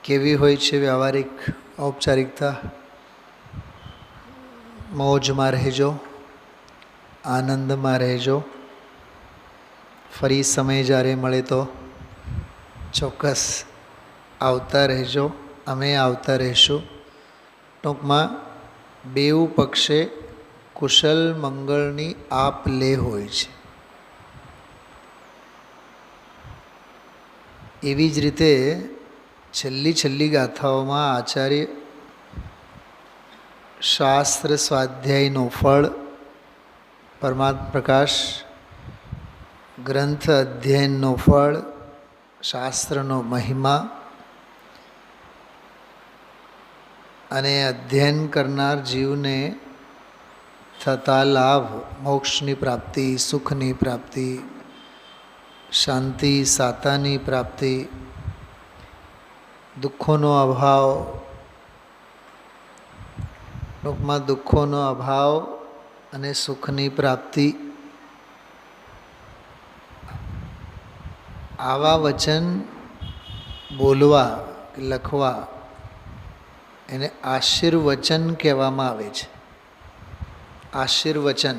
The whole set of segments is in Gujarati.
કેવી હોય છે વ્યવહારિક ઔપચારિકતા? મોજમાં રહેજો, આનંદમાં રહેજો. ફરી સમય જ્યારે મળે તો ચોક્કસ આવતા રહેજો, અમે આવતા રહીશું. ટૂંકમાં બેઉ પક્ષે કુશલ મંગળની આપ લે હોય છે. એવી જ રીતે છેલ્લી ગાથાઓમાં આચાર્ય શાસ્ત્ર સ્વાધ્યાયનું ફળ, પરમાત્મા પ્રકાશ ગ્રંથ અધ્યયનનું ફળ, શાસ્ત્રનો મહિમા અને અધ્યયન કરનાર જીવને થતા લાભ, મોક્ષની પ્રાપ્તિ, સુખની પ્રાપ્તિ, શાંતિ સાતાની પ્રાપ્તિ, દુઃખોનો અભાવ, ટૂંકમાં દુઃખોનો અભાવ અને સુખની પ્રાપ્તિ, આવા વચન બોલવા લખવા એને આશીર્વચન કહેવામાં આવે છે. આશીર્વચન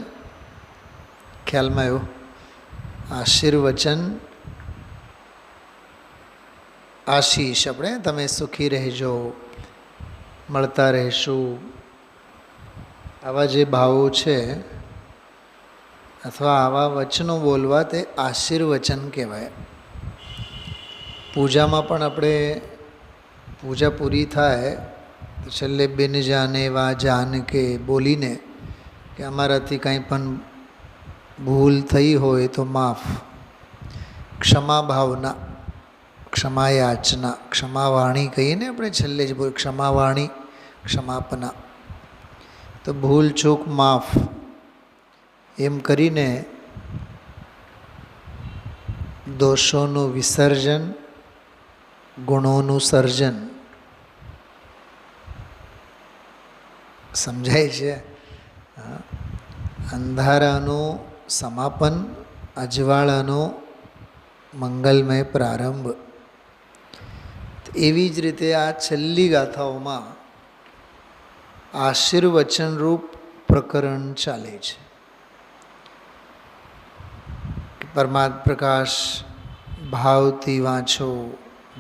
ખ્યાલમાં આવ્યું? આશીર્વચન, આશીષ આપણે તમે સુખી રહેજો, મળતા રહેશું, આવા જે ભાવો છે અથવા આવા વચનો બોલવા તે આશીર્વચન કહેવાય. પૂજામાં પણ આપણે પૂજા પૂરી થાય તો છેલ્લે બિન જાને વા જાન કે બોલીને કે અમારાથી કાંઈ પણ ભૂલ થઈ હોય તો માફ, ક્ષમા ભાવના, ક્ષમા યાચના, ક્ષમાવાણી કહીને આપણે છેલ્લે જ બોલ, ક્ષમાવાણી, ક્ષમાપના. તો ભૂલ ચૂક માફ એમ કરીને દોષોનું વિસર્જન, ગુણોનું સર્જન. સમજાય છે? અંધારાનું સમાપન, અજવાળાનો મંગલમય પ્રારંભ. એવી જ રીતે આ છેલ્લી ગાથાઓમાં આશીર્વચનરૂપ પ્રકરણ ચાલે છે. પરમાત્મા પ્રકાશ ભાવથી વાંચો,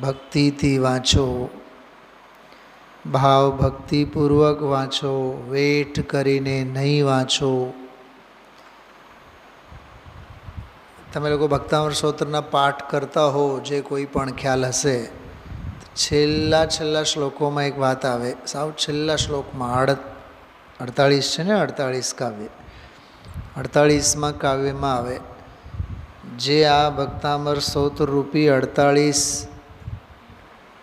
ભક્તિથી વાંચો, ભાવ ભક્તિપૂર્વક વાંચો, વેઠ કરીને નહીં વાંચો. તમે લોકો ભક્તામૃત સ્તોત્રના પાઠ કરતા હો, જે કોઈ પણ ખ્યાલ હશે, છેલ્લા શ્લોકોમાં એક વાત આવે, સાવ છેલ્લા શ્લોકમાં 48 છે ને, 48 કાવ્ય, 48માં કાવ્યમાં આવે જે આ ભક્તામર સ્તોત્ર રૂપી 48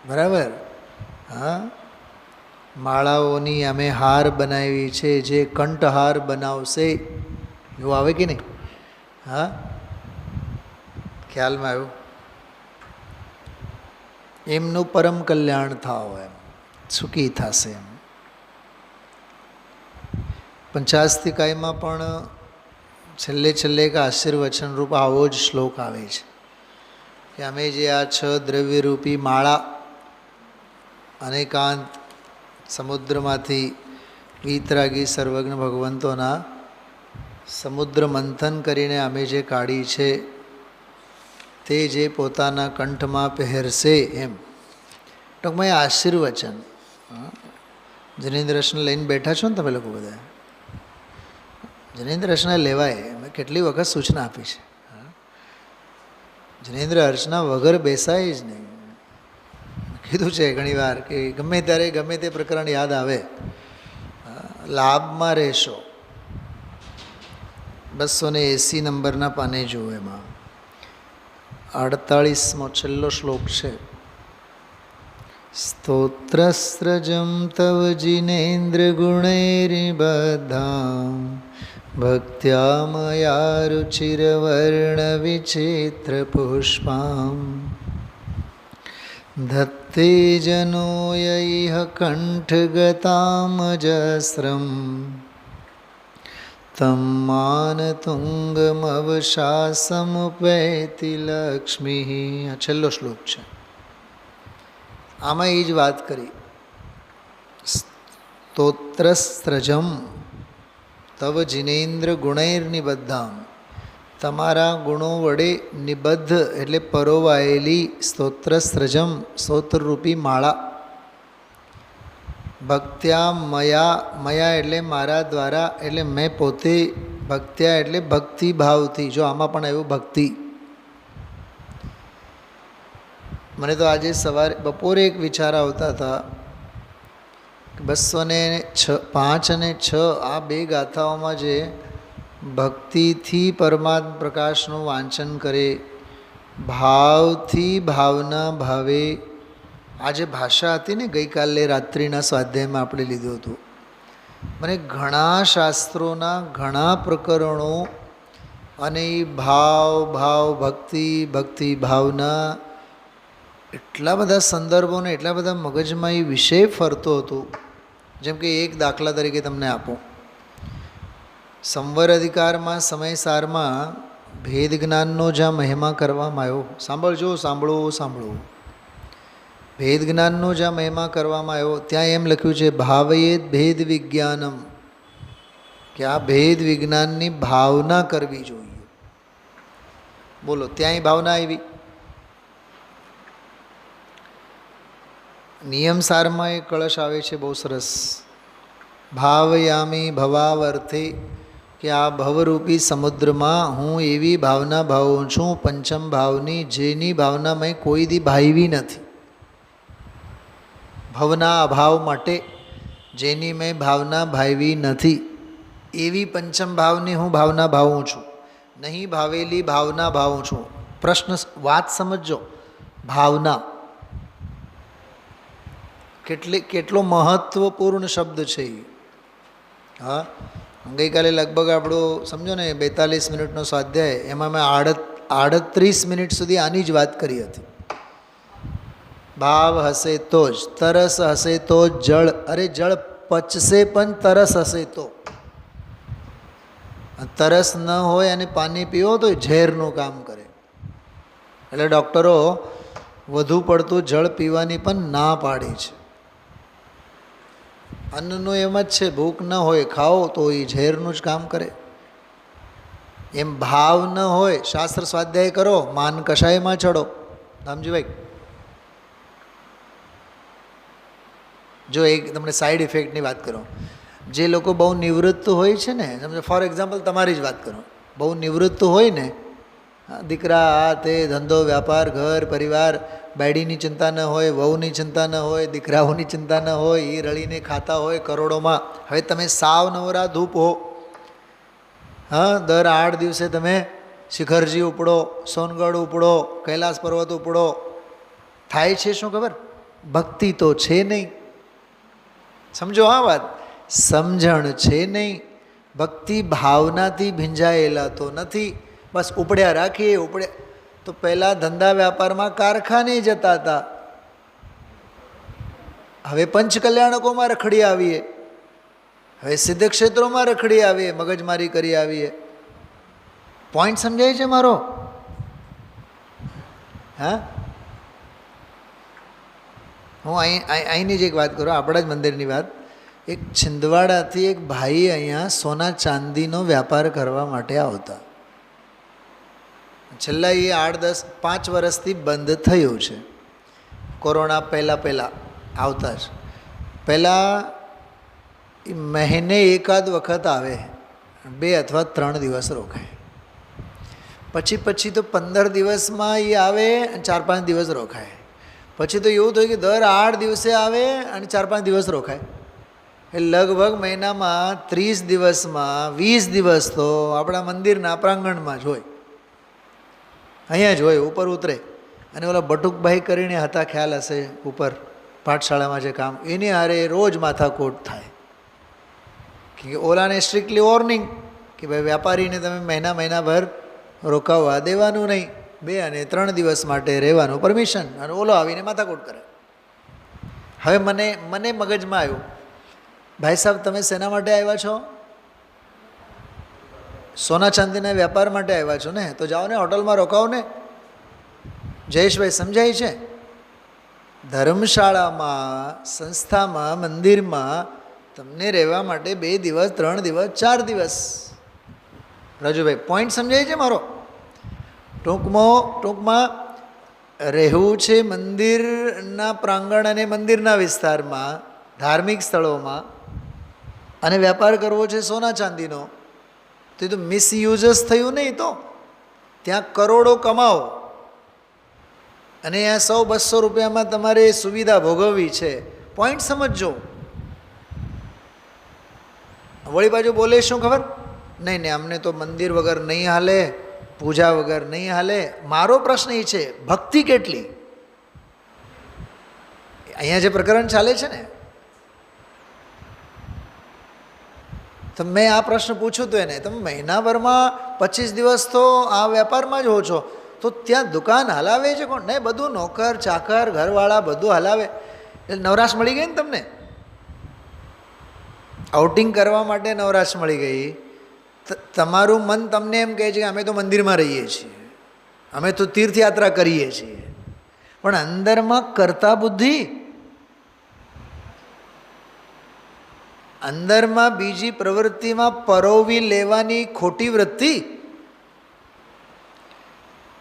બરાબર, હા, માળાઓની અમે હાર બનાવી છે, જે કંઠહાર બનાવશે, એવું આવે કે નહીં? હા, ખ્યાલમાં આવ્યું? એમનું પરમ કલ્યાણ થાવ, એમ સુખી થશે. એમ પંચાસ્તિકાયમાં પણ છેલ્લે એક આશીર્વચન રૂપ આવો જ શ્લોક આવે છે કે અમે જે આ 6 દ્રવ્યરૂપી માળા અનેકાંત સમુદ્રમાંથી વીતરાગી સર્વજ્ઞ ભગવંતોના સમુદ્ર મંથન કરીને અમે જે કાઢી છે તે જે પોતાના કંઠમાં પહેરશે, એમ ટૂંકમાં આશીર્વચન. જનેન્દ્ર રત્ન લઈને બેઠા છો ને તમે લોકો બધા? જનેન્દ્ર અર્ચના લેવાય, મેં કેટલી વખત સૂચના આપી છે. જનેન્દ્ર અર્ચના વગર બેસાય જ નહીં. કીધું છે ઘણીવાર કે ગમે ત્યારે ગમે તે પ્રકરણ યાદ આવે, લાભમાં રહેશો. 280 નંબરના પાને જુઓ, એમાં 48મો છેલ્લો શ્લોક છે. સ્તોત્રસ્રજમ તવ જિનેન્દ્ર ગુણૈર્બદ્ધાં ભક્ત્યા મયા રુચિરવર્ણ વિચિત્ર પુષ્પાં ધત્તે જનો યૈહ કંઠગતામજસ્રમ તમ માનતુંગમવશાસમુપૈતિ લક્ષ્મી. આ છેલ્લો શ્લોક છે. આમાં એ જ વાત કરી, સ્તોત્રસ્ત્રજમ તવ જિનેન્દ્ર ગુણૈર્નિબદ્ધામ, તમારા ગુણો વડે નિબદ્ધ એટલે પરોવાયેલી સ્તોત્રસ્ત્રજમ સ્તોત્રરૂપી માળા, ભક્ત્યા મયા, મયા એટલે મારા દ્વારા એટલે મેં પોતે, ભક્ત્યા એટલે ભક્તિભાવથી, જો આમાં પણ આવ્યું ભક્તિ. મને તો આજે સવારે બપોરે એક વિચાર આવતા હતા કે 205 અને 6 આ બે ગાથાઓમાં જે ભક્તિથી પરમાત્મા પ્રકાશનું વાંચન કરે, ભાવથી ભાવના ભાવે, આ જે ભાષા હતી ને ગઈકાલે રાત્રિના સ્વાધ્યાયમાં આપણે લીધું હતું, મને ઘણા શાસ્ત્રોના ઘણા પ્રકરણો અને એ ભાવ ભાવ ભક્તિ ભક્તિ ભાવના એટલા બધા સંદર્ભોને એટલા બધા મગજમાં એ વિષય ફરતો હતો. જેમ કે એક દાખલા તરીકે તમને આપું, સંવર અધિકારમાં સમયસારમાં ભેદ જ્ઞાનનો જ્યાં મહિમા કરવામાં આવ્યો, સાંભળજો, સાંભળો, સાંભળો, ભેદ જ્ઞાનનો જ્યાં મહિમા કરવામાં આવ્યો ત્યાં એમ લખ્યું છે ભાવયેત ભેદ વિજ્ઞાનમ, કે આ ભેદ વિજ્ઞાનની ભાવના કરવી જોઈએ. બોલો, ત્યાંય ભાવના આવી. નિયમસારમાં એક કળશ આવે છે બહુ સરસ, ભાવયામી ભવાવર્થે, કે આ ભવરૂપી સમુદ્રમાં હું એવી ભાવના ભાવું છું પંચમ ભાવની, જેની ભાવના મેં કોઈ દી ભાવી નથી. ભવના અભાવ માટે જેની મેં ભાવના ભાવી નથી એવી પંચમ ભાવની હું ભાવના ભાવું છું, નહીં ભાવેલી ભાવના ભાવું છું. પ્રશ્ન, વાત સમજો, ભાવના કેટલો મહત્વપૂર્ણ શબ્દ છે એ. હા, ગઈકાલે લગભગ આપણો સમજો ને 42 મિનિટનો સ્વાધ્યાય, એમાં મેં 38 મિનિટ સુધી આની જ વાત કરી હતી. ભાવ હશે તો જ, તરસ હશે તો જ જળ, અરે જળ પચશે પણ તરસ હશે તો. તરસ ન હોય અને પાણી પીવો તો ઝેરનું કામ કરે. એટલે ડૉક્ટરો વધુ પડતું જળ પીવાની પણ ના પાડી છે. અન્નનું એમ જ છે, ભૂખ ન હોય ખાઓ તો એ ઝેરનું જ કામ કરે. એમ ભાવ ન હોય, શાસ્ત્ર સ્વાધ્યાય કરો, માન કષાયમાં ચડો. રામજીભાઈ, જો એક તમને સાઈડ ઇફેક્ટની વાત કરું, જે લોકો બહુ નિવૃત્ત હોય છે ને, સમજો ફોર એક્ઝામ્પલ તમારી જ વાત કરું, બહુ નિવૃત્ત હોય ને, દીકરા આ તે ધંધો વ્યાપાર ઘર પરિવાર, બાયડીની ચિંતા ન હોય, વહુની ચિંતા ન હોય, દીકરાઓની ચિંતા ન હોય, એ રળીને ખાતા હોય કરોડોમાં. હવે તમે સાવ નવરા ધૂપ હો, હા, દર 8 દિવસે તમે શિખરજી ઉપડો, સોનગઢ ઉપડો, કૈલાસ પર્વત ઉપડો, થાય છે શું ખબર? ભક્તિ તો છે નહીં. સમજો આ વાત, સમજણ છે નહીં. ભક્તિ ભાવનાથી ભીંજાયેલા તો નથી, બસ ઉપડ્યા રાખીએ, ઉપડ્યા. તો પહેલાં ધંધા વ્યાપારમાં કારખાને જતા હતા, હવે પંચકલ્યાણકોમાં રખડી આવીએ, હવે સિદ્ધ ક્ષેત્રોમાં રખડી આવીએ, મગજમારી કરી આવીએ. પોઈન્ટ સમજાય છે મારો? હા, હું અહીંની જ એક વાત કરું, આપણા જ મંદિરની વાત. એક છિંદવાડાથી એક ભાઈ અહીંયા સોના ચાંદીનો વ્યાપાર કરવા માટે આવતા. છેલ્લા એ 8-10-5 વર્ષથી બંધ થયું છે. કોરોના પહેલાં આવતા જ પહેલાં મહિને એકાદ વખત આવે, 2 અથવા 3 દિવસ રોકાય. પછી તો 15 દિવસમાં એ આવે અને 4-5 દિવસ રોકાય. પછી તો એવું થયું કે દર 8 દિવસે આવે અને 4-5 દિવસ રોકાય. એ લગભગ મહિનામાં 30 દિવસમાં 20 દિવસ તો આપણા મંદિરના પ્રાંગણમાં જ હોય, અહીંયા જ હોય, ઉપર ઉતરે. અને ઓલા બટુકભાઈ કરીને હતા, ખ્યાલ હશે, ઉપર પાઠશાળામાં જે કામ, એની હારે રોજ માથાકૂટ થાય કે ઓલાને સ્ટ્રિક્ટલી વોર્નિંગ કે ભાઈ વ્યાપારીને તમે મહિનાભર રોકાવા દેવાનું નહીં, 2 અને 3 દિવસ માટે રહેવાનું પરમિશન, અને ઓલો આવીને માથાકૂટ કરે. હવે મને મગજમાં આવ્યું, ભાઈ સાહેબ તમે શેના માટે આવ્યા છો? સોના ચાંદીના વેપાર માટે આવ્યા છો ને, તો જાઓ ને હોટલમાં રોકાવો ને. જયેશભાઈ સમજાય છે? ધર્મશાળામાં, સંસ્થામાં, મંદિરમાં તમને રહેવા માટે 2 દિવસ, 3 દિવસ, 4 દિવસ. રાજુભાઈ પોઈન્ટ સમજાય છે મારો? ટૂંકમાં રહેવું છે મંદિરના પ્રાંગણ અને મંદિરના વિસ્તારમાં, ધાર્મિક સ્થળોમાં, અને વેપાર કરવો છે સોના ચાંદીનો. તો મિસયુઝ જ થયું નહીં. તો ત્યાં કરોડો કમાઓ અને અહીંયા 100-200 રૂપિયામાં તમારે સુવિધા ભોગવવી છે. પોઈન્ટ સમજજો. વળી બાજુ બોલે શું ખબર? નહીં અમને તો મંદિર વગર નહીં હાલે, પૂજા વગર નહીં હાલે. મારો પ્રશ્ન એ છે, ભક્તિ કેટલી? અહીંયા જે પ્રકરણ ચાલે છે ને, તો મેં આ પ્રશ્ન પૂછ્યું હતું એને, તમે મહિનાભરમાં 25 દિવસ તો આ વેપારમાં જ હો છો, તો ત્યાં દુકાન હલાવે છે કોણ? નહીં, બધું નોકર ચાકર ઘરવાળા બધું હલાવે. એટલે નવરાશ મળી ગઈ ને તમને? આઉટિંગ કરવા માટે નવરાશ મળી ગઈ. તમારું મન તમને એમ કહે છે કે અમે તો મંદિરમાં રહીએ છીએ, અમે તો તીર્થયાત્રા કરીએ છીએ, પણ અંદરમાં કરતા બુદ્ધિ, અંદરમાં બીજી પ્રવૃત્તિમાં પરોવી લેવાની ખોટી વૃત્તિ.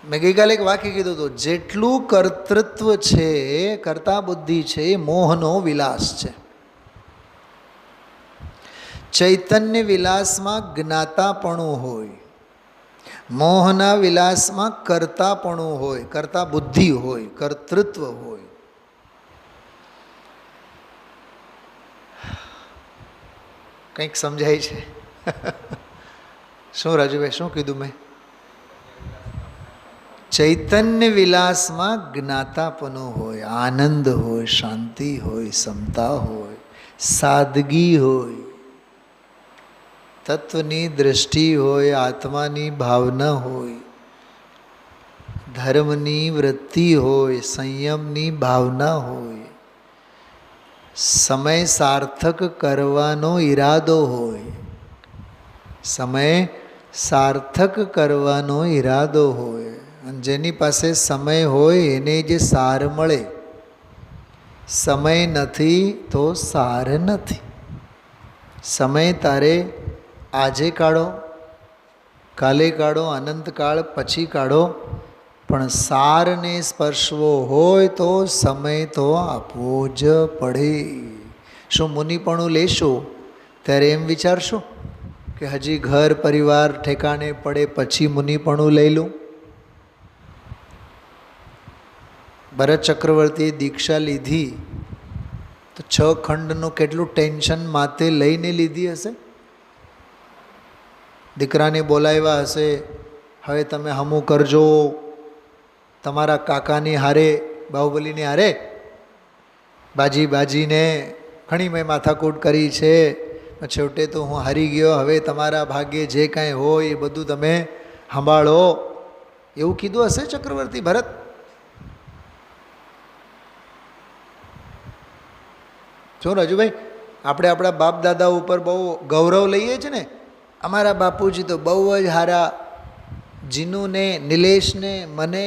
મેં ગઈકાલે એક વાક્ય કીધું હતું, જેટલું કર્તૃત્વ છે, કરતા બુદ્ધિ છે, એ મોહનો વિલાસ છે. ચૈતન્ય વિલાસમાં જ્ઞાતાપણું હોય, મોહના વિલાસમાં કરતાપણું હોય, કરતા બુદ્ધિ હોય, કર્તૃત્વ હોય. કંઈક સમજાય છે? શું રાજુભાઈ, શું કીધું મેં? ચૈતન્ય વિલાસમાં જ્ઞાતાપણું હોય, આનંદ હોય, શાંતિ હોય, સમતા હોય, સાદગી હોય, તત્વની દૃષ્ટિ હોય, આત્માની ભાવના હોય, ધર્મની વૃત્તિ હોય, સંયમની ભાવના હોય, સમય સાર્થક કરવાનો ઈરાદો હોય, સમય સાર્થક કરવાનો ઈરાદો હોય. અને જેની પાસે સમય હોય એને જે સાર મળે. સમય નથી તો સાર નથી. સમય તારે આજે કાઢો, કાલે કાઢો, અનંતકાળ પછી કાઢો, પણ સારને સ્પર્શવો હોય તો સમય તો આપવો જ પડે. શું મુનિપણું લેશો ત્યારે એમ વિચારશો કે હજી ઘર પરિવાર ઠેકાણે પડે પછી મુનિપણું લઈ લઉં? ભરત ચક્રવર્તીએ દીક્ષા લીધી તો 6 ખંડનું કેટલું ટેન્શન માથે લઈને લીધી હશે. દીકરાને બોલાવ્યા હશે, હવે તમે હમું કરજો, તમારા કાકાની હારે, બાહુબલીની હારે બાજીને ઘણી મેં માથાકૂટ કરી છે, છેવટે તો હું હારી ગયો, હવે તમારા ભાગ્યે જે કાંઈ હોય એ બધું તમે સંભાળો, એવું કીધું હશે ચક્રવર્તી ભરત. જો રાજુભાઈ, આપણે આપણા બાપ દાદા ઉપર બહુ ગૌરવ લઈએ છીએ ને. અમારા બાપુજી તો બહુ જ સારા, જીનુને, નિલેશને, મને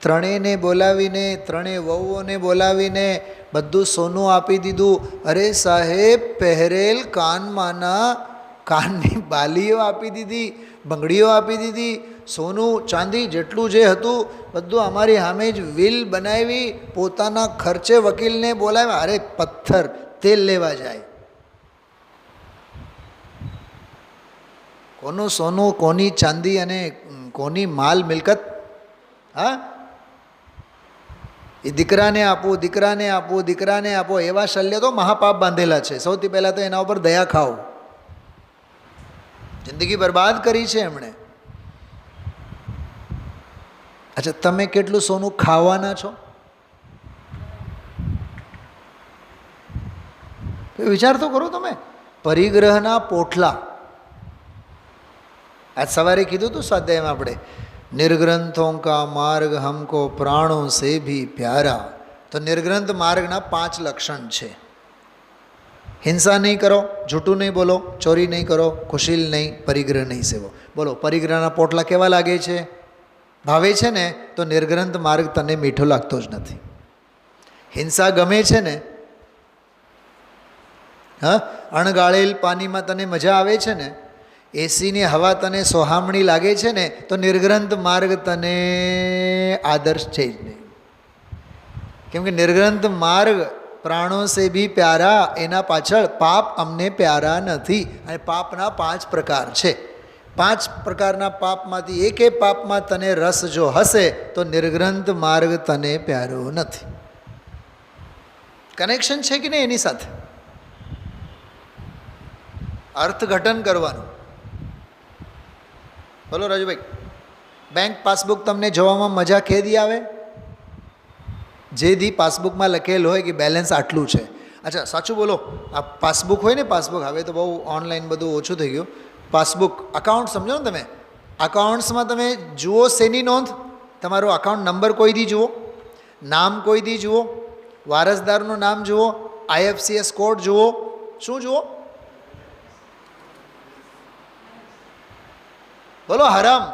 ત્રણેયને બોલાવીને, ત્રણેય વહુઓને બોલાવીને બધું સોનું આપી દીધું. અરે સાહેબ, પહેરેલ કાનમાંના કાનની બાલીઓ આપી દીધી, બંગડીઓ આપી દીધી, સોનું ચાંદી જેટલું જે હતું બધું અમારી સામે જ વિલ બનાવી, પોતાના ખર્ચે વકીલને બોલાવ્યા. અરે પથ્થર તેલ લેવા જાય. કોનું સોનું, કોની ચાંદી અને કોની માલ મિલકત? હા, એ દીકરાને આપો, દીકરાને આપો, દીકરાને આપો. એવા શલ્ય તો મહાપાપ બાંધેલા છે. સૌથી પહેલાં તો એના ઉપર દયા ખાઓ. જિંદગી બરબાદ કરી છે એમણે. અચ્છા, તમે કેટલું સોનું ખાવાના છો? વિચાર તો કરો તમે. પરિગ્રહના પોટલા. આજ સવારે કીધું હતું સ્વાધ્યાયમાં આપણે, નિર્ગ્રંથોं का मार्ग हमको प्राणों से भी प्यारा. તો નિર્ગ્રંથ માર્ગના 5 લક્ષણ છે. હિંસા નહીં કરો, જૂઠું નહીં બોલો, ચોરી નહીં કરો, કુશીલ નહીં, પરિગ્રહ નહીં સેવો. બોલો, પરિગ્રહના પોટલા કેવા લાગે છે? ભાવે છે ને તો નિર્ગ્રંથ માર્ગ તને મીઠો લાગતો જ નથી. હિંસા ગમે છે ને? હા, અણગાળેલ પાણીમાં તને મજા આવે છે ને? એસીની હવા તને સોહામણી લાગે છે ને? તો નિર્ગ્રંથ માર્ગ તને આદર્શ છે જ નહીં. કેમ કે નિર્ગ્રંથ માર્ગ પ્રાણો સે ભી પ્યારા, એના પાછળ પાપ અમને પ્યારા નથી. અને પાપના 5 પ્રકાર છે. 5 પ્રકારના પાપમાંથી એકે પાપમાં તને રસ જો હશે તો નિર્ગ્રંથ માર્ગ તને પ્યારો નથી. કનેક્શન છે કે નહીં એની સાથે? અર્થઘટન કરવાનું. બોલો રાજુભાઈ, બેંક પાસબુક તમને જોવામાં મજા કેદી આવે? જે દી પાસબુકમાં લખેલ હોય કે બેલેન્સ આટલું છે. અચ્છા સાચું બોલો, આ પાસબુક હોય ને, પાસબુક હવે તો બહુ ઓનલાઈન બધું ઓછું થઈ ગયું. પાસબુક અકાઉન્ટ સમજો ને તમે, અકાઉન્ટ્સમાં તમે જુઓ શેની નોંધ? તમારો અકાઉન્ટ નંબર કોઈ દી જુઓ, નામ કોઈ દી જુઓ, વારસદારનું નામ જુઓ, IFSC કોડ જુઓ. શું જુઓ? બોલો હરામ.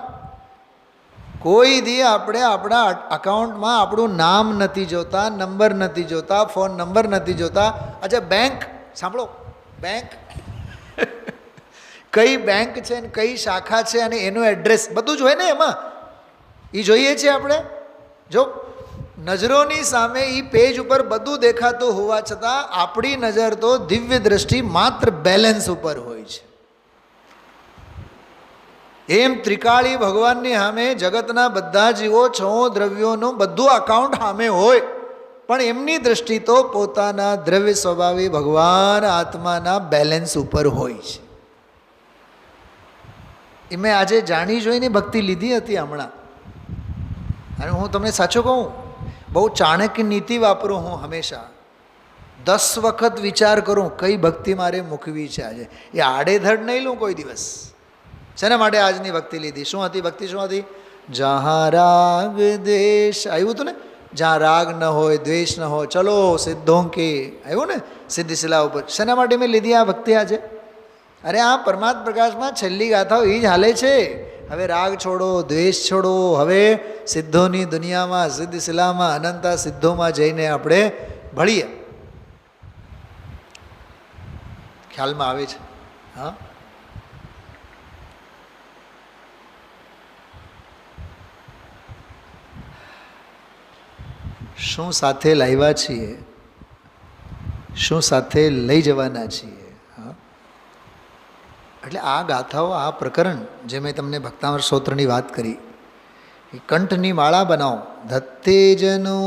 કોઈ દી આપણે આપણા અકાઉન્ટમાં આપણું નામ નથી જોતા, નંબર નથી જોતા, ફોન નંબર નથી જોતા. અચ્છા બેંક સાંભળો, બેંક કઈ બેંક છે ને કઈ શાખા છે અને એનું એડ્રેસ બધું જ હોય ને એમાં. એ જોઈએ છીએ આપણે. જો નજરોની સામે એ પેજ ઉપર બધું દેખાતું હોવા છતાં આપણી નજર તો દિવ્ય દ્રષ્ટિ માત્ર બેલેન્સ ઉપર હોય છે. એમ ત્રિકાળી ભગવાનની સામે જગતના બધા જીવો, છ દ્રવ્યોનું બધું અકાઉન્ટ સામે હોય, પણ એમની દ્રષ્ટિ તો પોતાના દ્રવ્ય સ્વભાવી ભગવાન આત્માના બેલેન્સ ઉપર હોય છે. એ મેં આજે જાણી જોઈને ભક્તિ લીધી હતી હમણાં. અને હું તમને સાચું કહું, બહુ ચાણક્ય નીતિ વાપરું હું હંમેશા. 10 વખત વિચાર કરું કઈ ભક્તિ મારે મૂકવી છે આજે. એ આડેધડ નહીં લઉં કોઈ દિવસ. શેના માટે આજની ભક્તિ લીધી? શું હતી ભક્તિ? શું હતી? જहाँ રાગ દ્વેષ આવ્યું હતું ને, જ્યાં રાગ ન હોય, દ્વેષ ન હોય, ચલો સિદ્ધોં કે આવ્યું ને સિદ્ધિ શિલા ઉપર. શેના માટે મેં લીધી આ ભક્તિ આજે? અરે આ પરમાત્મ પ્રકાશમાં છેલ્લી ગાથાઓ એ જ હાલે છે. હવે રાગ છોડો, દ્વેષ છોડો, હવે સિદ્ધોની દુનિયામાં, સિદ્ધિ શિલામાં, અનંતા સિદ્ધોમાં જઈને આપણે ભળીએ. ખ્યાલમાં આવે છે? હા. શું સાથે લાવ્યા છીએ, શું સાથે લઈ જવાના છીએ. હા, એટલે આ ગાથાઓ, આ પ્રકરણ જે મેં તમને ભક્તામૃત સ્તોત્રની વાત કરી, એ કંઠની માળા બનાવો. ધત્તેજનો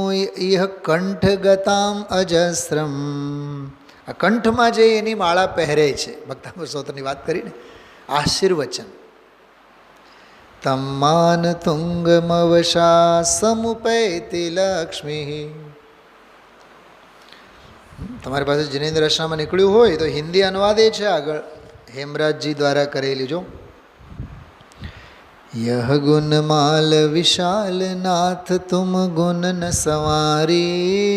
ઇહ કંઠગતામ અજસ્રમ. આ કંઠમાં જે એની માળા પહેરે છે, ભક્તામૃત સ્તોત્રની વાત કરીને, આશીર્વચન. તમ્માન તુંગમવશા સમુપૈતિ લક્ષ્મી. તમારી પાસે જિનેન્દ્ર રચનામાં નીકળ્યું હોય તો હિન્દી અનુવાદ એ છે આગળ, હેમરાજજી દ્વારા કરેલી. જો યહ ગુણમાલ વિશાલ નાથ તુમ ગુણ ન સંવારી,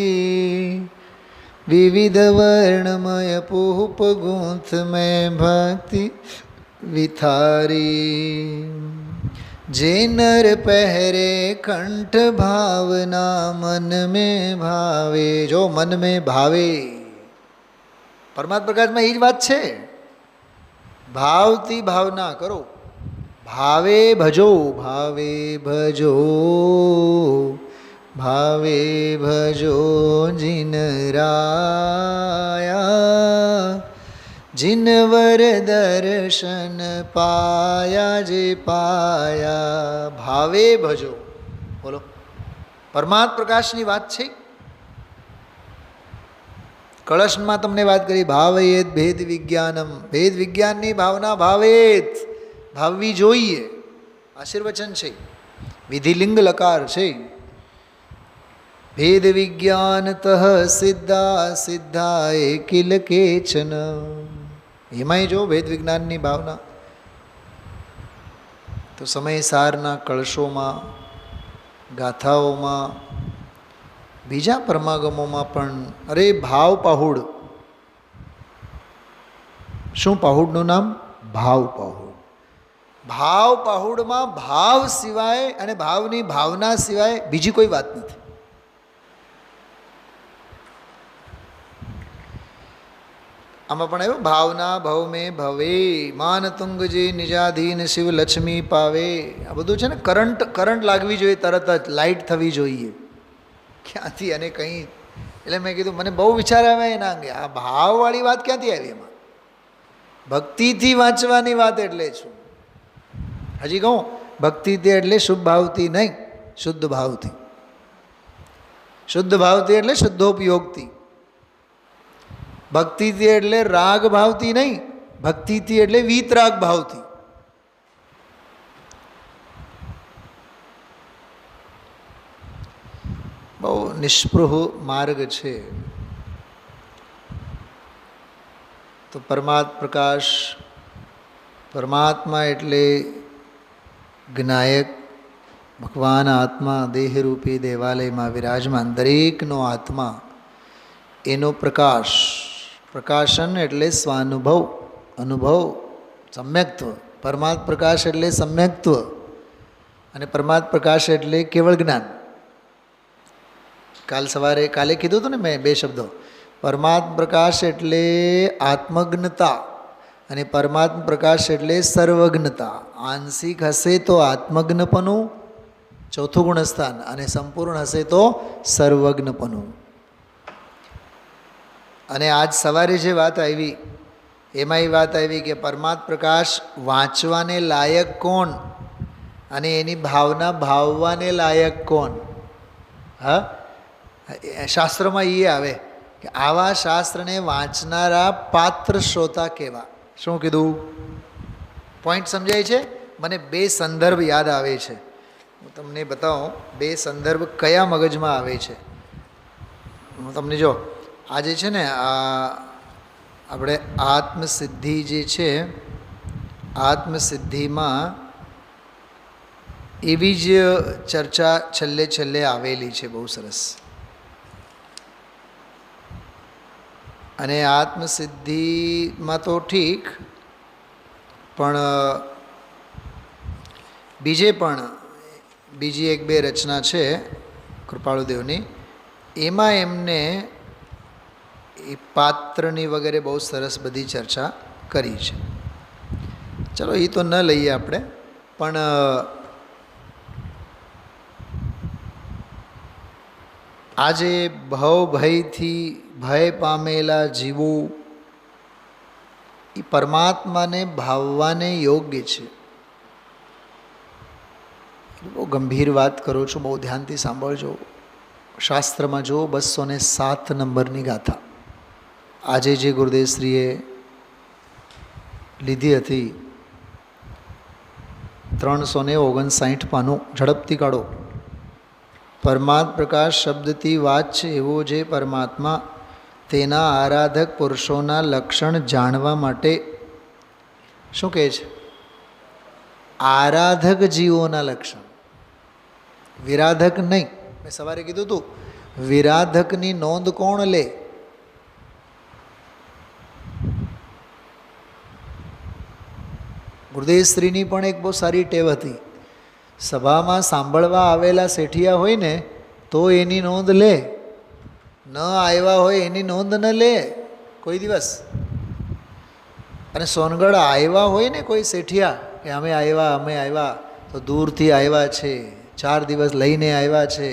વિવિધ વર્ણમય પુપ ગુંથ મેં ભક્તિ વિથારી. જે નર પહેરે કંઠ ભાવના મન में ભાવે. જો મન में ભાવે, પરમાત્મા પ્રકાશમાં એ જ વાત છે. ભાવથી ભાવના કરો, ભાવે ભજો, ભાવે ભજો, ભાવે ભજો જીન રાયા. जिनवर दर्शन पाया जे पाया. भावे भजो. बोलो, પરમાત્મ પ્રકાશની વાત છે. કળશમાં તમને વાત કરી, ભાવેત ભેદ વિજ્ઞાનમ. ભેદ વિજ્ઞાનની ભાવના ભાવેત, ભાવવી જોઈએ. આશીર્વચન છે, વિધિલિંગ લકાર છે. ભેદ વિજ્ઞાનતઃ સિદ્ધા સિદ્ધાય કિલ કેચન. એમાંય જો ભેદ વિજ્ઞાનની ભાવના તો સમય સારના કળશોમાં, ગાથાઓમાં, બીજા પરમાગમોમાં પણ. અરે ભાવ પહુડ. શું પહુડનું નામ? ભાવ પહુડ. ભાવ પહુડમાં ભાવ સિવાય અને ભાવની ભાવના સિવાય બીજી કોઈ વાત નથી. આમાં પણ આવ્યું ભાવના ભવ મેં ભવે માન તુંગજી નિજાધીન શિવ લક્ષ્મી પાવે. આ બધું છે ને કરંટ લાગવી જોઈએ, તરત જ લાઇટ થવી જોઈએ. ક્યાંથી અને કંઈ, એટલે મેં કીધું મને બહુ વિચાર આવે એના અંગે. આ ભાવવાળી વાત ક્યાંથી આવી? એમાં ભક્તિથી વાંચવાની વાત એટલે શું? હજી કહું, ભક્તિથી એટલે શુભ ભાવથી નહીં, શુદ્ધ ભાવથી. શુદ્ધ ભાવથી એટલે શુદ્ધોપયોગથી. ભક્તિથી એટલે રાગ ભાવથી નહીં, ભક્તિથી એટલે વીતરાગ ભાવથી. બહુ નિષ્પૃહ માર્ગ છે. તો પ્રકાશ, પરમાત્મા એટલે જ્ઞાયક ભગવાન આત્મા દેહરૂપી દેવાલયમાં વિરાજમાન દરેકનો આત્મા, એનો પ્રકાશ. પ્રકાશન એટલે સ્વાનુભવ, અનુભવ, સમ્યક્ત્વ. પરમાત્મ પ્રકાશ એટલે સમ્યક્ત્વ, અને પરમાત્મ પ્રકાશ એટલે કેવળ જ્ઞાન. કાલે કીધું હતું ને મેં બે શબ્દો. પરમાત્મ પ્રકાશ એટલે આત્મજ્ઞતા, અને પરમાત્મ પ્રકાશ એટલે સર્વજ્ઞતા. આંશિક હશે તો આત્મજ્ઞપનું, ચોથું ગુણસ્થાન, અને સંપૂર્ણ હશે તો સર્વજ્ઞપનું. અને આજ સવારે જે વાત આવી એમાં એ વાત આવી કે પરમાત્મ પ્રકાશ વાંચવાને લાયક કોણ, અને એની ભાવના ભાવવાને લાયક કોણ? હા, શાસ્ત્રોમાં એ આવે કે આવા શાસ્ત્રને વાંચનારા પાત્ર શ્રોતા કેવા. શું કીધું? પોઈન્ટ સમજાય છે? મને બે સંદર્ભ યાદ આવે છે, હું તમને બતાવું બે સંદર્ભ કયા મગજમાં આવે છે. હું તમને જો આજે છે ને આપણે આત્મસિદ્ધિ જે છે, આત્મસિદ્ધિમાં એવી જ ચર્ચા છેલ્લે આવેલી છે, બહુ સરસ. અને આત્મસિદ્ધિમાં તો ઠીક, પણ બીજી એક બે રચના છે કૃપાળુદેવની, એમાં એમને એ પાત્રની વગેરે બહુ સરસ બધી ચર્ચા કરી છે. ચલો એ તો ન લઈએ આપણે, પણ આજે ભયથી ભય પામેલા જીવો એ પરમાત્માને ભાવવાને યોગ્ય છે. બહુ ગંભીર વાત કરું છું, બહુ ધ્યાનથી સાંભળજો. શાસ્ત્રમાં જુઓ 207 નંબરની ગાથા આજે જે ગુરુદેવશ્રીએ લીધી હતી, 359 પાનું, ઝડપથી કાઢો. પરમાત્મ પ્રકાશ શબ્દથી વાત છે એવો જે પરમાત્મા, તેના આરાધક પુરુષોના લક્ષણ જાણવા માટે શું કહે છે? આરાધક જીવોના લક્ષણ, વિરાધક નહીં. મેં સવારે કીધું હતું, વિરાધકની નોંધ કોણ લે? ગુરુદેવશ્રીની પણ એક બહુ સારી ટેવ હતી, સભામાં સાંભળવા આવેલા શેઠિયા હોય ને તો એની નોંધ લે, ન આવ્યા હોય એની નોંધ ન લે કોઈ દિવસ. અને સોનગઢ આવ્યા હોય ને કોઈ શેઠિયા કે અમે આવ્યા તો દૂરથી આવ્યા છે, 4 દિવસ લઈને આવ્યા છે,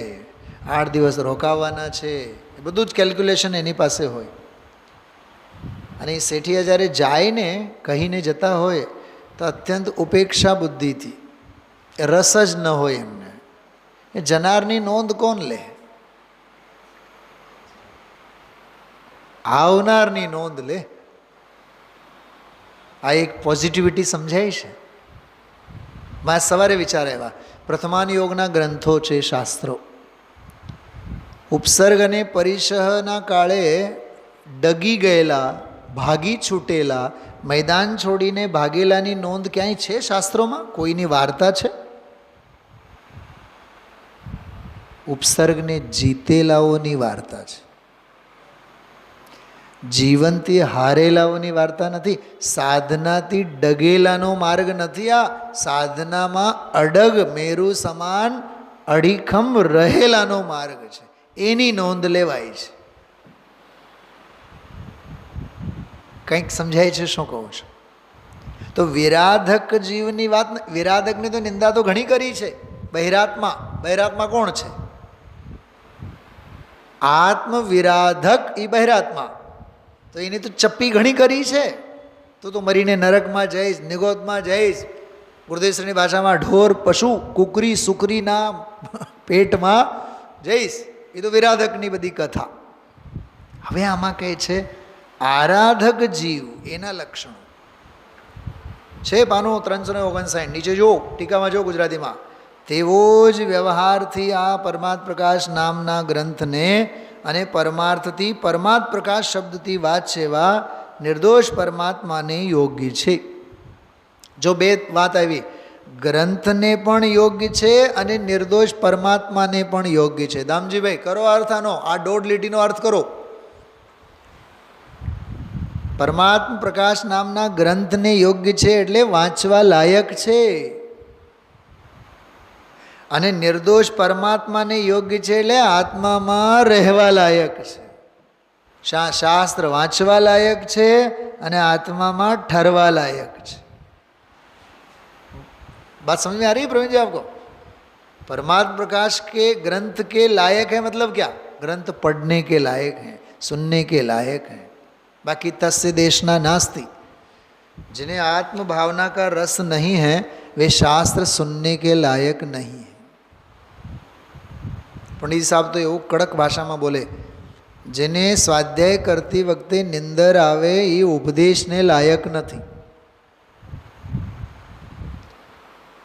8 દિવસ રોકાવાના છે, એ બધું જ કેલ્ક્યુલેશન એની પાસે હોય. અને એ શેઠિયા જ્યારે જાય ને કહીને જતા હોય તો અત્યંત ઉપેક્ષા બુદ્ધિથી, રસ જ ન હોય એમને. એ જનારની નોંધ કોણ લે? આવનારની નોંધ લે. આ એક પોઝિટિવિટી સમજાય છે. મારા સવારે વિચાર આવ્યા, પ્રથમાન યોગના ગ્રંથો છે, શાસ્ત્રો. ઉપસર્ગ અને પરિસહના કાળે ડગી ગયેલા, ભાગી છૂટેલા, મેદાન છોડીને ભાગેલાની નોંધ ક્યાંય છે શાસ્ત્રોમાં? કોઈની વાર્તા છે? ઉપસર્ગને જીતેલાઓની વાર્તા છે, જીવનથી હારેલાઓની વાર્તા નથી. સાધનાથી ડગેલાનો માર્ગ નથી આ. સાધનામાં અડગ મેરુ સમાન અડીખમ રહેલાનો માર્ગ છે, એની નોંધ લેવાય છે. કંઈક સમજાય છે શું કહું છું? તો વિરાધક જીવની વાત, વિરાધકની તો નિંદા તો ઘણી કરી છે. બહિરાત્મા, બહિરાત્મા કોણ છે? આત્મ વિરાધક એ બહિરાત્મા, તો એની તો ચપ્પી ઘણી કરી છે. તું મરીને નરકમાં જઈશ, નિગોદમાં જઈશ, ગુરુદેવશ્રીની ભાષામાં ઢોર પશુ કુકરી સુકરીના પેટમાં જઈશ. એ તો વિરાધકની બધી કથા. હવે આમાં કહે છે આરાધક જીવ, એના લક્ષણો છે. પાનું 359 નીચે જો, ટીકામાં જો ગુજરાતીમાં. તેવો જ વ્યવહારથી આ પરમાત્મ પ્રકાશ નામના ગ્રંથને અને પરમાર્થથી પરમાત્મ પ્રકાશ શબ્દથી વાત સેવા નિર્દોષ પરમાત્માને યોગ્ય છે. જો બે વાત આવી, ગ્રંથને પણ યોગ્ય છે અને નિર્દોષ પરમાત્માને પણ યોગ્ય છે. દામજીભાઈ કરો અર્થ આનો, આ 1.5 લીટીનો અર્થ કરો. પરમાત્મ પ્રકાશ નામના ગ્રંથને યોગ્ય છે એટલે વાંચવા લાયક છે, અને નિર્દોષ પરમાત્માને યોગ્ય છે એટલે આત્મામાં રહેવા લાયક છે. શાસ્ત્ર વાંચવા લાયક છે અને આત્મામાં ઠરવા લાયક છે. बात समझ में आ रही है प्रवीण जी आपको? परमात्म प्रकाश के ग्रंथ के लायक है मतलब क्या? ग्रंथ पढ़ने के लायक हैं, सुनने के लायक हैं. बाकी तस्य देशना नास्ति. जिन्हें आत्म भावना का रस नहीं है वे शास्त्र सुनने के लायक नहीं है. पंडित साहब तो એવું કડક ભાષામાં બોલે, જેને સ્વાધ્યાય કરતી વખતે નિંદર આવે એ ઉપદેશને લાયક નથી.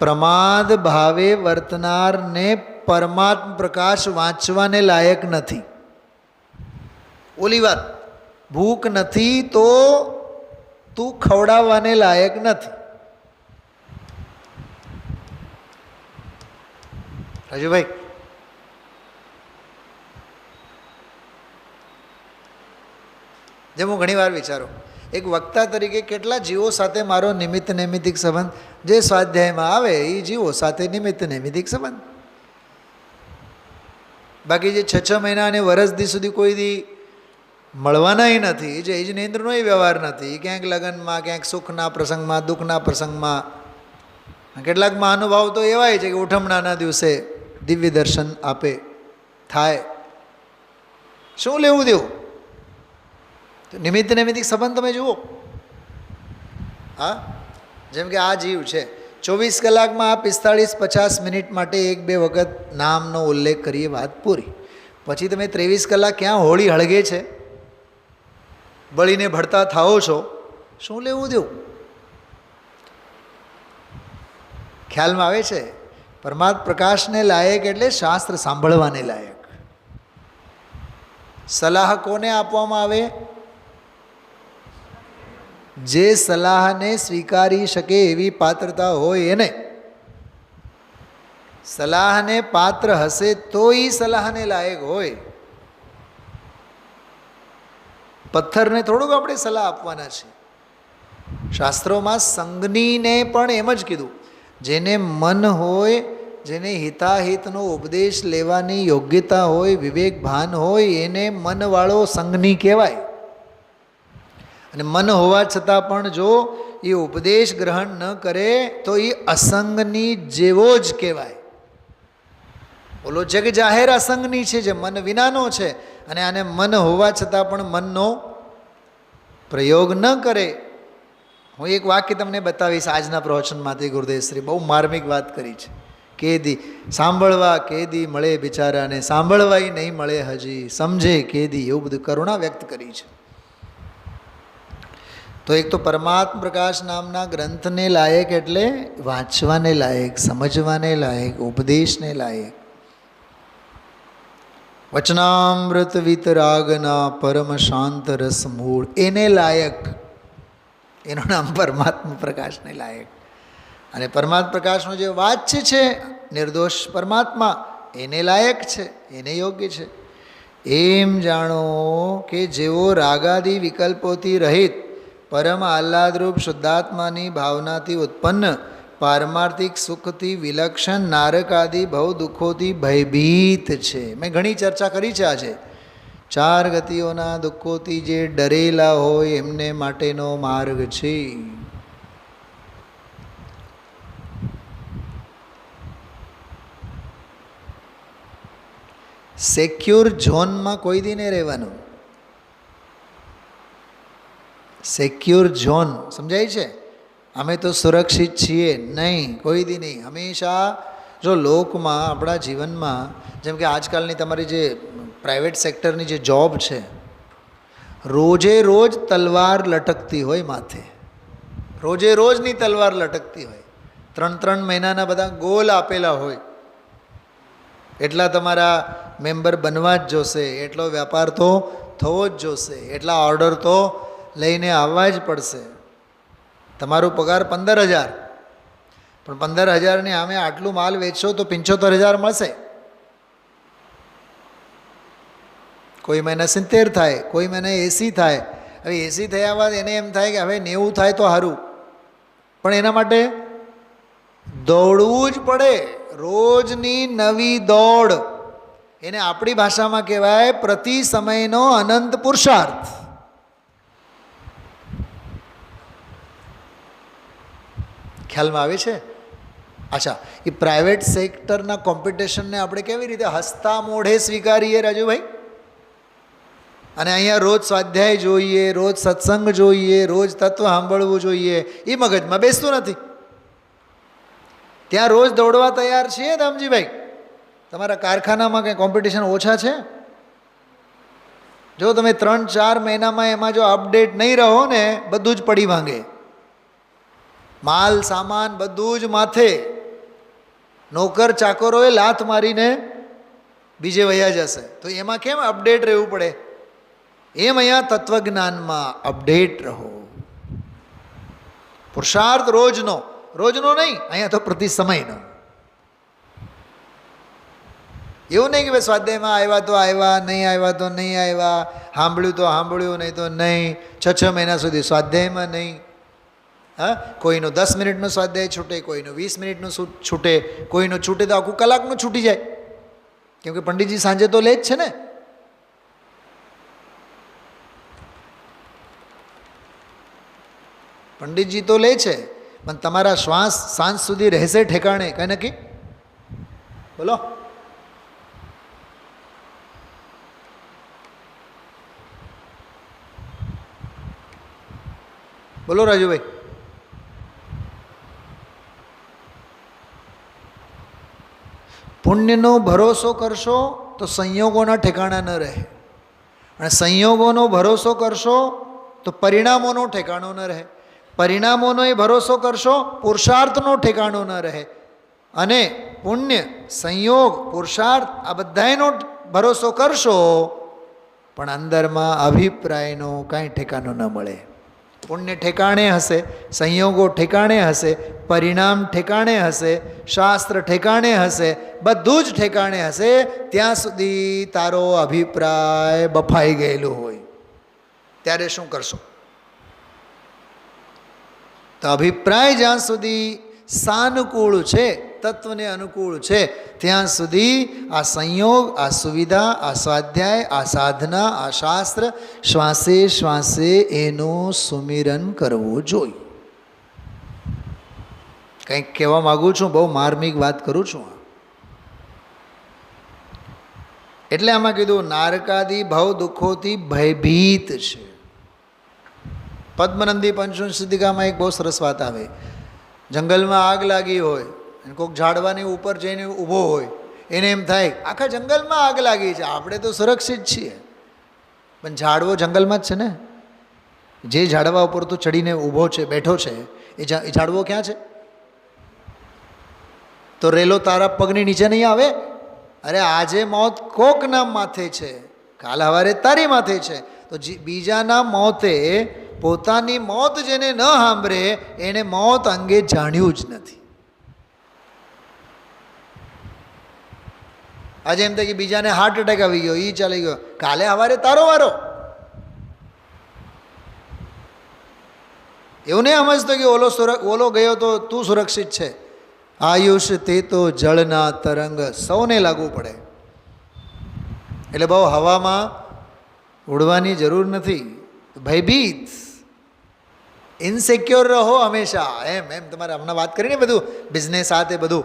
પ્રમાદ ભાવે વર્તનારને પરમાત્મ પ્રકાશ વાંચવાને લાયક નથી. ઓલી વાત, ભૂખ નથી તો તું ખવડાવવાને લાયક નથી. રાજુભાઈ, જેમ હું ઘણી વાર વિચારું, એક વક્તા તરીકે કેટલા જીવો સાથે મારો નિમિત્ત નૈમિતિક સંબંધ, જે સ્વાધ્યાયમાં આવે એ જીવો સાથે નિમિત્ત નૈમિતિક સંબંધ. બાકી જે 6 મહિના અને વર્ષ સુધી કોઈ દી મળવાનાય નથી, જે ઇજનેન્દ્રનો વ્યવહાર નથી, ક્યાંક લગ્નમાં, ક્યાંક સુખના પ્રસંગમાં, દુઃખના પ્રસંગમાં. કેટલાક મહાનુભાવ તો એવાય છે કે ઉઠમણાના દિવસે દિવ્ય દર્શન આપે થાય. શું લેવું દેવું? નિમિત્ત નૈમિતિક સંબંધ તમે જુઓ. હા, જેમ કે આ જીવ છે, 24 કલાકમાં આ 45-50 મિનિટ માટે 1-2 વખત નામનો ઉલ્લેખ કરીએ, વાત પૂરી. પછી તમે 23 કલાક ક્યાં હોળી હળગે છે, બળીને ભળતા થાઓ છો. શું લેવું દેવું? ખ્યાલમાં આવે છે? પરમાત્મ પ્રકાશને લાયક એટલે શાસ્ત્ર સાંભળવાને લાયક. સલાહ કોને આપવામાં આવે? જે સલાહને સ્વીકારી શકે એવી પાત્રતા હોય એને. સલાહને પાત્ર હશે તો એ સલાહને લાયક હોય. પથ્થરને થોડુંક આપણે સલાહ આપવાના છે. શાસ્ત્રોમાં સંજ્ઞીને પણ એમ જ કીધું, જેને મન હોય, જેને હિતાહિતનો ઉપદેશ લેવાની યોગ્યતા હોય, વિવેક ભાન હોય, એને મનવાળો સંજ્ઞી કહેવાય. અને મન હોવા છતાં પણ જો એ ઉપદેશ ગ્રહણ ન કરે તો એ અસંગની જેવો જ કહેવાય. ઓલો જગ જાહેર અસંગની છે, જે મન વિનાનો છે, અને આને મન હોવા છતાં પણ મનનો પ્રયોગ ન કરે. હું એક વાક્ય તમને બતાવીશ આજના પ્રવચનમાંથી. ગુરુદેવશ્રી બહુ માર્મિક વાત કરી છે. કેદી સાંભળવા કેદી મળે બિચારાને, સાંભળવાય નહીં મળે હજી, સમજે કેદી, એવું બધું કરુણા વ્યક્ત કરી છે. તો એક તો પરમાત્મ પ્રકાશ નામના ગ્રંથને લાયક એટલે વાંચવાને લાયક, સમજવાને લાયક, ઉપદેશને લાયક. વચનામૃત વિતરાગના પરમ શાંત રસ મૂળ, એને લાયક. એનું નામ પરમાત્મ પ્રકાશને લાયક. અને પરમાત્મ પ્રકાશનો જે વાચ્ય છે નિર્દોષ પરમાત્મા, એને લાયક છે, એને યોગ્ય છે. એમ જાણો કે જેઓ રાગાદી વિકલ્પોથી રહિત પરમ આહ્લાદરૂપ શુદ્ધાત્માની ભાવનાથી ઉત્પન્ન પારમાર્થિક સુખથી વિલક્ષણ નારકાદી ભવ દુઃખોથી ભયભીત છે. મેં ઘણી ચર્ચા કરી છે આજે. ચાર ગતિઓના દુઃખોથી જે ડરેલા હોય એમને માટેનો માર્ગ છે. સેક્યુર ઝોનમાં કોઈ દી નહીં રહેવાનું. સેક્યુર ઝોન સમજાય છે? અમે તો સુરક્ષિત છીએ, નહીં, કોઈ દી નહીં. હંમેશા જો લોકમાં આપણા જીવનમાં, જેમ કે આજકાલની તમારી જે પ્રાઇવેટ સેક્ટરની જે જોબ છે, રોજે રોજ તલવાર લટકતી હોય માથે, રોજે રોજની તલવાર લટકતી હોય. 3-3 મહિનાના બધા ગોલ આપેલા હોય. એટલા તમારા મેમ્બર બનવા જ જોશે, એટલો વ્યાપાર તો થવો જ જોશે, એટલા ઓર્ડર તો લઈને આવવા જ પડશે. તમારો પગાર 15,000, પણ 15,000ની આમે આટલું માલ વેચશો તો 75,000 મળશે. કોઈ મહિના 70 થાય, કોઈ મહિના 80 થાય. હવે 80 થયા બાદ એને એમ થાય કે હવે 90 થાય તો સારું, પણ એના માટે દોડવું જ પડે. રોજની નવી દોડ, એને આપણી ભાષામાં કહેવાય પ્રતિ સમયનો અનંત પુરુષાર્થ. ખ્યાલમાં આવે છે? અચ્છા, એ પ્રાઇવેટ સેક્ટરના કોમ્પિટિશનને આપણે કેવી રીતે હસતા મોઢે સ્વીકારીએ રાજુભાઈ? અને અહીંયા રોજ સ્વાધ્યાય જોઈએ, રોજ સત્સંગ જોઈએ, રોજ તત્વ સાંભળવું જોઈએ, એ મગજમાં બેસતું નથી. ત્યાં રોજ દોડવા તૈયાર છીએ દામજીભાઈ. તમારા કારખાનામાં કંઈ કોમ્પિટિશન ઓછા છે? જો તમે 3-4 મહિનામાં એમાં જો અપડેટ નહીં રહો ને, બધું જ પડી ભાંગે. માલ સામાન બધું જ માથે. નોકર ચાકરોએ લાત મારીને બીજે વયા જશે. તો એમાં કેમ અપડેટ રહેવું પડે? એમ અહીંયા તત્વજ્ઞાનમાં અપડેટ રહો. પુરુષાર્થ રોજનો, રોજનો નહીં, અહીંયા તો પ્રતિ સમયનો. એવું નહીં કે ભાઈ સ્વાધ્યાયમાં આવ્યા તો આવ્યા, નહીં આવ્યા તો નહીં આવ્યા, સાંભળ્યું તો સાંભળ્યું, નહીં તો નહીં. 6 મહિના સુધી સ્વાધ્યાયમાં નહીં. હા, કોઈનો 10 મિનિટનો સ્વાધ્યાય છૂટે, કોઈનો 20 મિનિટનું છૂટે, કોઈનો છૂટે તો આખું કલાકનું છૂટી જાય. કેમ કે પંડિતજી સાંજે તો લે જ છે ને. પંડિતજી તો લે છે, પણ તમારા શ્વાસ સાંજ સુધી રહેશે ઠેકાણે? કઈ નક્કી? બોલો. બોલો રાજુભાઈ. પુણ્યનો ભરોસો કરશો તો સંયોગોના ઠેકાણા ન રહે, અને સંયોગોનો ભરોસો કરશો તો પરિણામોનો ઠેકાણો ન રહે. પરિણામોનો એ ભરોસો કરશો, પુરુષાર્થનો ઠેકાણો ન રહે. અને પુણ્ય, સંયોગ, પુરુષાર્થ આ બધાનો ભરોસો કરશો, પણ અંદરમાં અભિપ્રાયનો કાંઈ ઠેકાણો ન મળે. પુણ્ય ઠેકાણે હશે, સંયોગો ઠેકાણે હશે, પરિણામ ઠેકાણે હશે, શાસ્ત્ર ઠેકાણે હશે, બધું જ ઠેકાણે હશે ત્યાં સુધી તારો અભિપ્રાય બફાઈ ગયેલું હોય. ત્યારે શું કરશો? તો અભિપ્રાય જ્યાં સુધી સાનુકૂળ છે, તત્વને અનુકૂળ છે, ત્યાં સુધી આ સંયોગ, આ સુવિધા, આ સ્વાધ્યાય, આ સાધના, આ શાસ્ત્ર, શ્વાસે શ્વાસે એનું સુમિરન કરવું જોઈએ. કંઈક કહેવા માગું છું, બહુ માર્મિક વાત કરું છું. એટલે આમાં કીધું નારકાદી ભવ દુઃખોથી ભયભીત છે. પદ્મનંદી પંચમ સિદ્ધિકામાં એક બહુ સરસ વાત આવે. જંગલમાં આગ લાગી હોય અને કોઈક ઝાડવાની ઉપર જઈને ઊભો હોય, એને એમ થાય આખા જંગલમાં આગ લાગી છે, આપણે તો સુરક્ષિત છીએ. પણ ઝાડવો જંગલમાં જ છે ને. જે ઝાડવા ઉપર તું ચડીને ઊભો છે, બેઠો છે, એ ઝાડવો ક્યાં છે? તો રેલો તારા પગની નીચે નહીં આવે. અરે આજે મોત કોકના માથે છે, કાલ સવારે તારી માથે છે. તો બીજાના મોતે પોતાની મોત જેને ન સાંભળે એને મોત અંગે જાણ્યું જ નથી. આજે એમ થાય કે બીજાને હાર્ટ એટેક આવી ગયો, એ ચાલી ગયો, કાલે સવારે તારો વારો. એવું નહીં સમજતો કે ઓલો ગયો તો તું સુરક્ષિત છે. આયુષ તે તો જળના તરંગ, સૌને લાગુ પડે. એટલે બહુ હવામાં ઉડવાની જરૂર નથી, ભયભીત ઇનસિક્યોર રહો હંમેશા. એમ એમ તમારે હમણાં વાત કરીને બધું બિઝનેસ સાથે બધું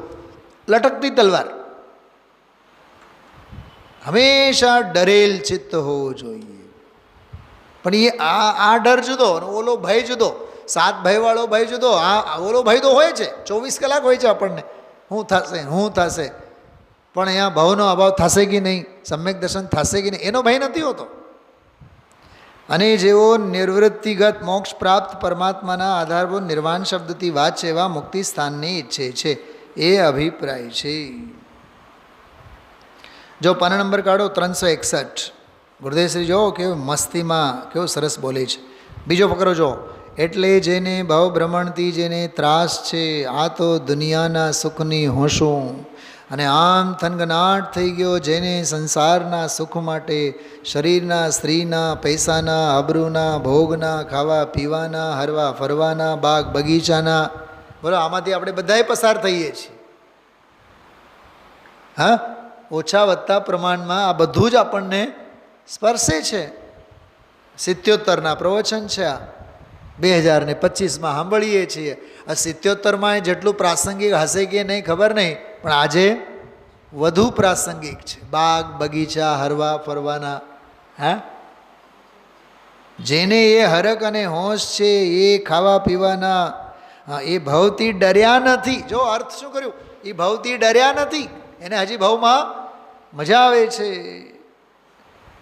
લટકતી તલવાર, હંમેશા ડરેલ ચિત્ત હોવું જોઈએ. પણ એ આ ડર જુદો, ઓલો ભય જુદો, 7 ભયવાળો ભય જુદો. ઓલો ભય તો હોય છે, 24 કલાક હોય છે આપણને, શું થશે શું થશે. પણ અહીંયા ભાવનો અભાવ થશે કે નહીં, સમ્યક દર્શન થશે કે નહીં, એનો ભય નથી હોતો. અને જેઓ નિવૃત્તિગત મોક્ષ પ્રાપ્ત પરમાત્માના આધારભૂત નિર્વાણ શબ્દથી વાચ એવા મુક્તિ સ્થાનને ઈચ્છે છે, એ અભિપ્રાય છે. જો પાના નંબર કાઢો 361. ગુરુદેવશ્રી જો કેવું મસ્તીમાં કેવું સરસ બોલે છે. બીજો ફકરો જો, એટલે જેને ભવભ્રમણથી જેને ત્રાસ છે, આ તો દુનિયાના સુખની હોશું. અને આમ થનગનાટ થઈ ગયો જેને સંસારના સુખ માટે, શરીરના, સ્ત્રીના, પૈસાના, આબરૂના, ભોગના, ખાવા પીવાના, હરવા ફરવાના, બાગ બગીચાના, બોલો આમાંથી આપણે બધાએ પસાર થઈએ છીએ. હા, ઓછા વધતા પ્રમાણમાં આ બધું જ આપણને સ્પર્શે છે. 77ના પ્રવચન છે આ, 2025માં સાંભળીએ છીએ. આ 77માં જેટલું પ્રાસંગિક હશે કે નહીં ખબર નહીં, પણ આજે વધુ પ્રાસંગિક છે. બાગ બગીચા, હરવા ફરવાના. હા, જેને એ હરક અને હોશ છે, એ ખાવા પીવાના, એ ભવથી ડર્યા નથી. જો અર્થ શું કર્યું, એ ભવથી ડર્યા નથી, એને હજી ભવમાં મજા આવે છે.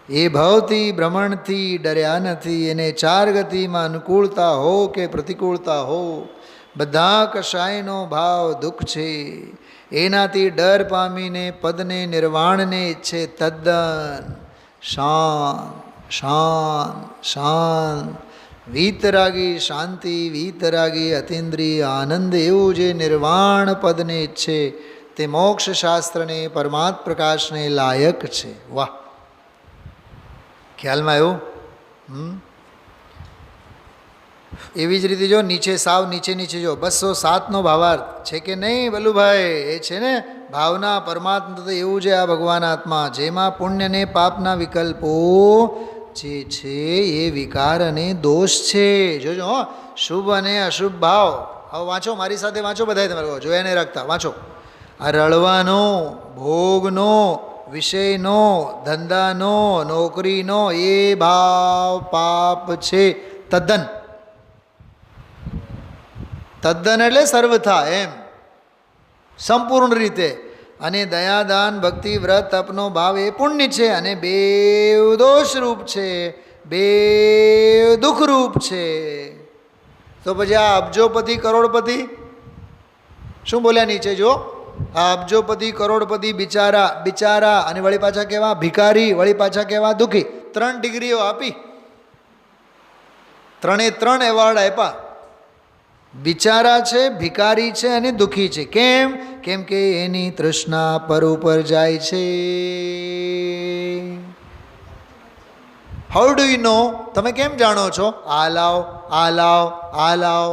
એ ભવથી ભ્રમણથી ડર્યા નથી, એને 4 ગતિમાં અનુકૂળતા હો કે પ્રતિકૂળતા હો, બધા કશાયનો ભાવ દુઃખ છે. એનાથી ડર પામીને પદને નિર્વાણને ઈચ્છે તદ્દન શાંત શાંત શાંત. વીતરાગી શાંતિ, વીતરાગી અતિન્દ્રિય આનંદ, એવું જે નિર્વાણ પદને ઈચ્છે તે મોક્ષ શાસ્ત્રને પરમાત્મ પ્રકાશને લાયક છે. વાહ, ખ્યાલમાં આવ્યું? એવી જ રીતે જો નીચે, સાવ નીચે જો 207નો ભાવાર્થ છે કે નહીં બલુભાઈ? એ છે ને ભાવના પરમાત્મા તો એવું છે આ ભગવાન આત્મા, જેમાં પુણ્ય ને પાપના વિકલ્પો જે છે એ વિકાર અને દોષ છે. જોજો શુભ અને અશુભ ભાવ. હવે વાંચો, મારી સાથે વાંચો બધાય, તમારે જોયા નહીં રાખતા, વાંચો. આ રળવાનો, ભોગનો, વિષયનો, ધંધાનો, નોકરીનો એ ભાવ પાપ છે તદ્દન. તદ્દન એટલે સર્વથા, એમ સંપૂર્ણ રીતે. અને દયાદાન ભક્તિ વ્રત તપનો ભાવ એ પુણ્ય છે, અને બેવ દોષરૂપ છે, બેવ દુઃખરૂપ છે. તો પછી આ અબજોપતિ કરોડપતિ શું બોલ્યા નીચે જો? આ અબજોપતિ કરોડપતિ બિચારા, બિચારા, અને વળી પાછા કેવા ભિખારી, વળી પાછા કેવા દુઃખી. 3 ડિગ્રીઓ આપી, 3 એવોર્ડ આપ્યા. બિચારા છે, ભિખારી છે અને દુઃખી છે. કેમ? કેમ કે એની તૃષ્ણા પર ઉપર જાય છે. How do you know? તમે કેમ જાણો છો? આ લાવ, આ લાવ, આ લાવ.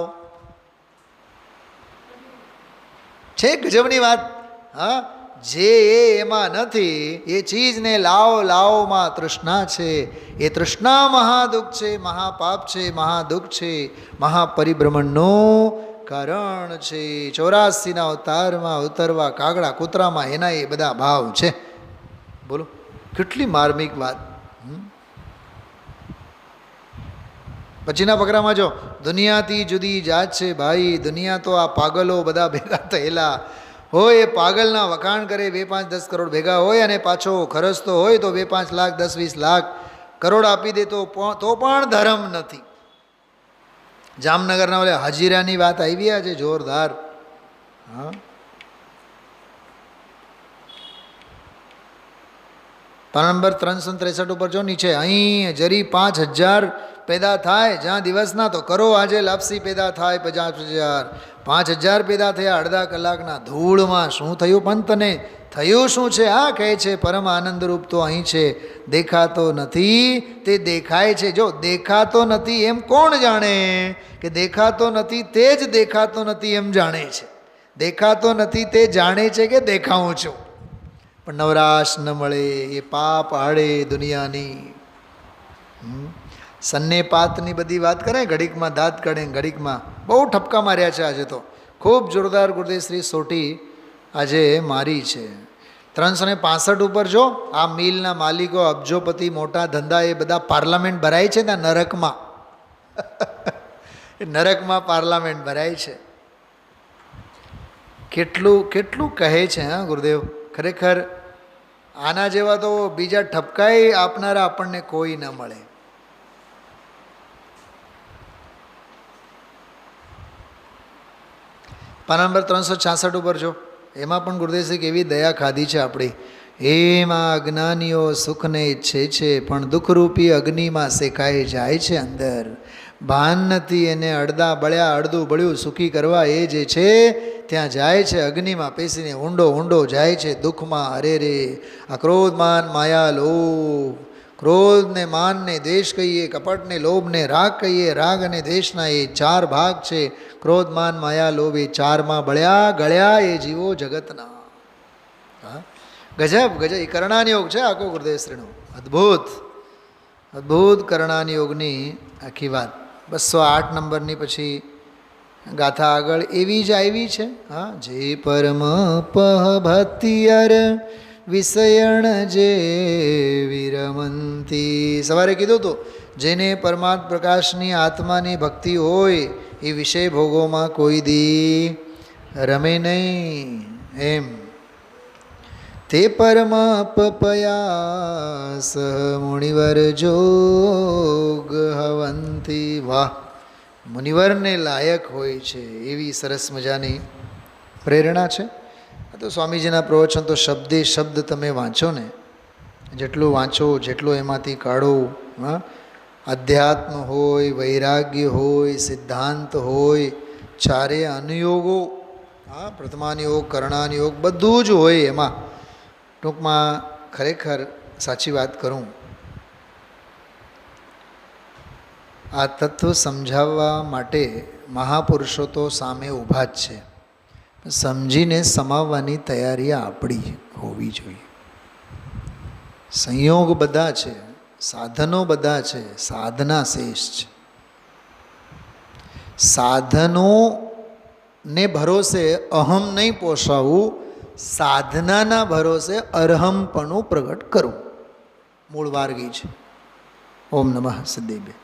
છે ગજબની વાત. હા, જે એમાં નથી એ ચીજને લાવ લાવમાં તૃષ્ણા છે. એ તૃષ્ણા મહાદુઃખ છે, મહાપાપ છે, મહાદુઃખ છે, મહાપરિભ્રમણનું કારણ છે. 84ના અવતારમાં ઉતરવા કાગડા કૂતરામાં એના એ બધા ભાવ છે. બોલો કેટલી માર્મિક વાત. પછીના ફકરામાં જો, દુનિયાથી જુદી જાત છે ભાઈ. દુનિયા તો આ પાગલો બધા ભેગા થયેલા હોય, એ પાગલના વખાણ કરે. 2, 5, 10 કરોડ ભેગા હોય, અને પાછો ખર્ચતો હોય તો 2, 5 લાખ, 10, 20 લાખ કરોડ આપી દે તો પણ ધર્મ નથી. જામનગરના ઓલે હાજીરાની વાત આવી આજે જોરદાર. હા, પાના નંબર 363 ઉપર જો નીચે, અહીં જરી 5000 પેદા થાય જ્યાં દિવસના, તો કરો આજે લાપસી પેદા થાય 50,000. 5000 પેદા થયા અડધા કલાકના ધૂળમાં. શું થયું પંતને? થયું શું છે? આ કહે છે પરમ આનંદરૂપ તો અહીં છે, દેખાતો નથી તે દેખાય છે. જો દેખાતો નથી એમ કોણ જાણે? કે દેખાતો નથી તે જ દેખાતો નથી એમ જાણે છે. દેખાતો નથી તે જાણે છે કે દેખાઉં છું. પણ નવરાશ ન મળે, એ પાપ આડે દુનિયાની. સન્નેપાતની બધી વાત કરાય, ઘડીકમાં દાંત કાઢે, ઘડીકમાં બહુ ઠપકા માર્યા છે આજે તો. ખૂબ જોરદાર ગુરુદેવ શ્રી સોટી આજે મારી છે. 365 ઉપર જો આ મિલના માલિકો, અબજોપતિ, મોટા ધંધા, એ બધા પાર્લામેન્ટ ભરાય છે ત્યાં નરકમાં. નરકમાં પાર્લામેન્ટ ભરાય છે. કેટલું કેટલું કહે છે હા ગુરુદેવ. ખરેખર આના જેવા તો બીજા ઠપકાઈ આપનારા આપણને કોઈ ન મળે. પાના નંબર 366 ઉપર જો, એમાં પણ ગુરુદેવશ્રી કેવી દયા ખાધી છે આપણી. એમાં અજ્ઞાનીઓ સુખને ઈચ્છે છે પણ દુઃખરૂપી અગ્નિમાં શેકાઈ જાય છે અંદર. ભાન નથી એને અડધા બળ્યા અડધું બળ્યું સુખી કરવા. એ જે છે ત્યાં જાય છે અગ્નિમાં પેસીને ઊંડો ઊંડો જાય છે દુઃખમાં. અરે રે આ ક્રોધ માન માયા લોભ, ક્રોધને માનને દ્વેષ કહીએ, કપટને લોભને રાગ કહીએ. રાગ અને દ્વેષના એ 4 ભાગ છે. ક્રોધ માન માયા લોભ એ 4માં બળ્યા ગળ્યા એ જીવો જગતના. હા ગજબ ગજબ. એ કરણાન યોગ છે આખો ગુરુદેવશ્રીનો. અદ્ભુત અદ્ભુત કરણાન યોગની આખી વાત. 208 નંબરની પછી ગાથા આગળ એવી જ આવી છે. હા, જે પરમ પહ ભક્તિયર વિષયણ જે વિરમંતી. સવારે કીધું હતું, જેને પરમાત્મા પ્રકાશની આત્માની ભક્તિ હોય એ વિષય ભોગોમાં કોઈ દી રમે નહીં. એમ તે પરમાપયાસ મુનિવર જોગ હવંતી. વાહ, મુનિવરને લાયક હોય છે એવી સરસ મજાની પ્રેરણા છે. તો સ્વામીજીના પ્રવચન તો શબ્દે શબ્દ તમે વાંચો ને, જેટલું વાંચો જેટલું એમાંથી કાઢો. હા, અધ્યાત્મ હોય, વૈરાગ્ય હોય, સિદ્ધાંત હોય, 4 અનુયોગો, હા, પ્રથમાનુયોગ, કરણાનુયોગ બધું જ હોય એમાં. ટૂંકમાં ખરેખર સાચી વાત કરું, આ તત્વ સમજાવવા માટે મહાપુરુષો તો સામે ઊભા જ છે. સમજીને સમાવવાની તૈયારી આપણી હોવી જોઈએ. સંયોગ બધા છે, સાધનો બધા છે, સાધના શેષ છે. સાધનોને ભરોસે અહમ નહીં પોષાવવું, સાધનાના ભરોસે અરહમપણું પ્રગટ કરવું. મૂળ માર્ગી છે. ઓમ નમઃ સિદ્ધેભ્ય.